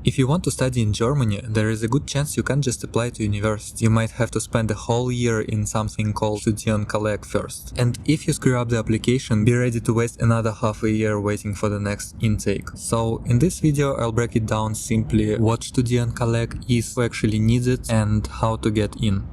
If you want to study in Germany, there is a good chance you can't just apply to university. You might have to spend a whole year in something called Studienkolleg first. And if you screw up the application, be ready to waste another half a year waiting for the next intake. So in this video I'll break it down simply what Studienkolleg is, who actually needs it, and how to get in.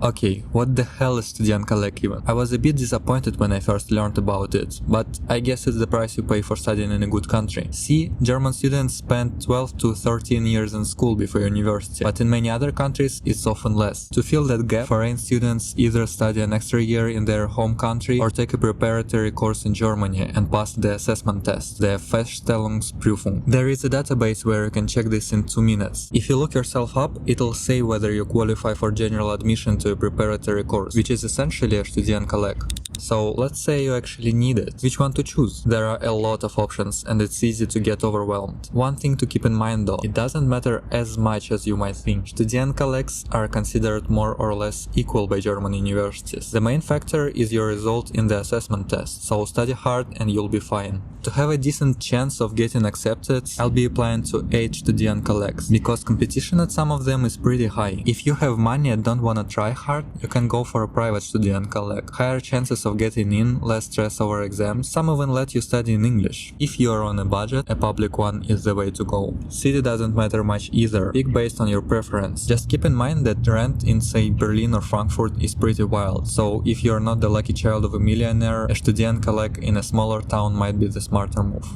Okay, what the hell is Studienkolleg even? I was a bit disappointed when I first learned about it, but I guess it's the price you pay for studying in a good country. See, German students spend 12 to 13 years in school before university, but in many other countries it's often less. To fill that gap, foreign students either study an extra year in their home country or take a preparatory course in Germany and pass the assessment test, the Feststellungsprüfung. There is a database where you can check this in 2 minutes. If you look yourself up, it'll say whether you qualify for general admission to a preparatory course, which is essentially a Studienkolleg. So let's say you actually need it. Which one to choose? There are a lot of options and it's easy to get overwhelmed. One thing to keep in mind though, it doesn't matter as much as you might think. Studienkollegs are considered more or less equal by German universities. The main factor is your result in the assessment test, so study hard and you'll be fine. To have a decent chance of getting accepted, I'll be applying to 8 Studienkollegs, because competition at some of them is pretty high. If you have money and don't wanna try hard, you can go for a private Studienkolleg. Higher chances of getting in, less stress over exams, some even let you study in English. If you are on a budget, a public one is the way to go. City doesn't matter much either, pick based on your preference. Just keep in mind that rent in say Berlin or Frankfurt is pretty wild, so if you're not the lucky child of a millionaire, a Studienkolleg in a smaller town might be the smarter move.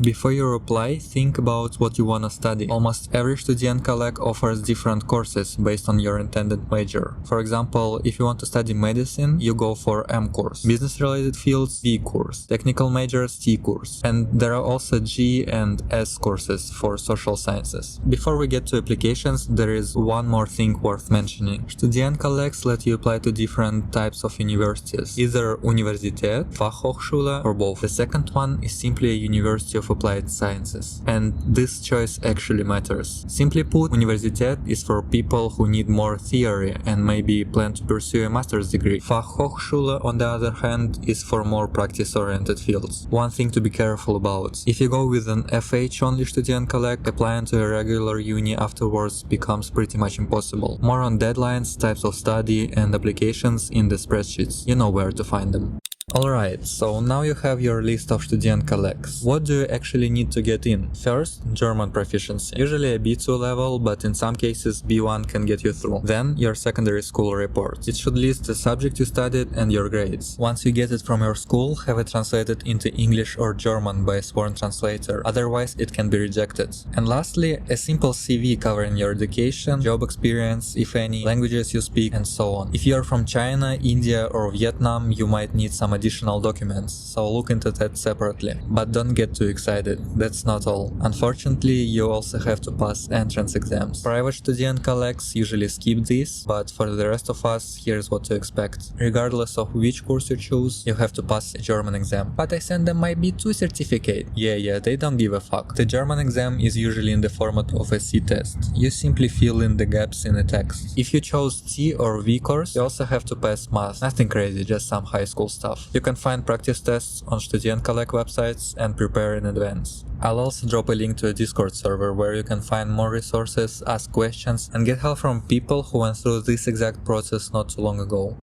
Before you apply, think about what you want to study. Almost every Studienkolleg offers different courses based on your intended major. For example, if you want to study medicine, you go for M course. Business-related fields, B course. Technical majors, T course. And there are also G and S courses for social sciences. Before we get to applications, there is one more thing worth mentioning. Studienkollegs let you apply to different types of universities, either Universität, Fachhochschule, or both. The second one is simply a University of Applied Sciences, and this choice actually matters. Simply put, Universität is for people who need more theory and maybe plan to pursue a master's degree. Fachhochschule, on the other hand, is for more practice-oriented fields. One thing to be careful about: if you go with an FH-only Studienkolleg, applying to a regular uni afterwards becomes pretty much impossible. More on deadlines, types of study, and applications in the spreadsheets. You know where to find them. Alright, so now you have your list of Studienkollegs. What do you actually need to get in? First, German proficiency. Usually a B2 level, but in some cases B1 can get you through. Then, your secondary school report. It should list the subject you studied and your grades. Once you get it from your school, have it translated into English or German by a sworn translator, otherwise it can be rejected. And lastly, a simple CV covering your education, job experience, if any, languages you speak, and so on. If you are from China, India, or Vietnam, you might need some additional documents, so look into that separately. But don't get too excited, that's not all. Unfortunately, you also have to pass entrance exams. Private Studienkollegs usually skip these, but for the rest of us, here's what to expect. Regardless of which course you choose, you have to pass a German exam. But I sent them my B2 certificate. Yeah, they don't give a fuck. The German exam is usually in the format of a C test. You simply fill in the gaps in the text. If you chose T or V course, you also have to pass math. Nothing crazy, just some high school stuff. You can find practice tests on Studienkolleg websites and prepare in advance. I'll also drop a link to a Discord server where you can find more resources, ask questions, and get help from people who went through this exact process not too long ago.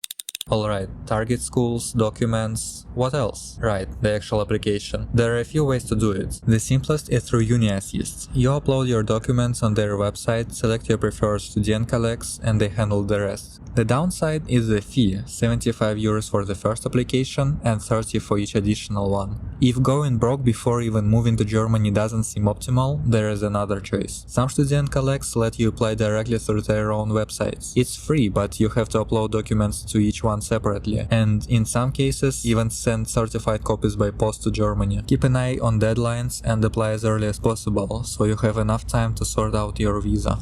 Alright, target schools, documents, what else? Right, the actual application. There are a few ways to do it. The simplest is through Uni Assist. You upload your documents on their website, select your preferred Studienkollegs, and they handle the rest. The downside is the fee, 75 euros for the first application and 30 for each additional one. If going broke before even moving to Germany doesn't seem optimal, there is another choice. Some Studienkollegs let you apply directly through their own websites. It's free, but you have to upload documents to each one separately, and in some cases even send certified copies by post to Germany. Keep an eye on deadlines and apply as early as possible, so you have enough time to sort out your visa.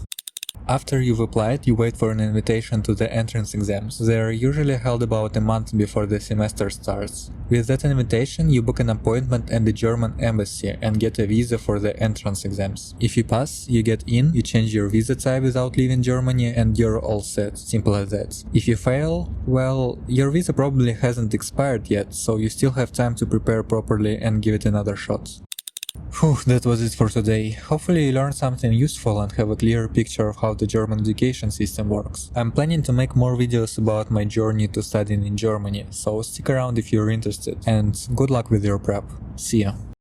After you've applied, you wait for an invitation to the entrance exams. They are usually held about a month before the semester starts. With that invitation, you book an appointment at the German embassy and get a visa for the entrance exams. If you pass, you get in, you change your visa type without leaving Germany, and you're all set. Simple as that. If you fail, well, your visa probably hasn't expired yet, so you still have time to prepare properly and give it another shot. Whew, that was it for today. Hopefully you learned something useful and have a clear picture of how the German education system works. I'm planning to make more videos about my journey to studying in Germany, so stick around if you're interested, and good luck with your prep. See ya.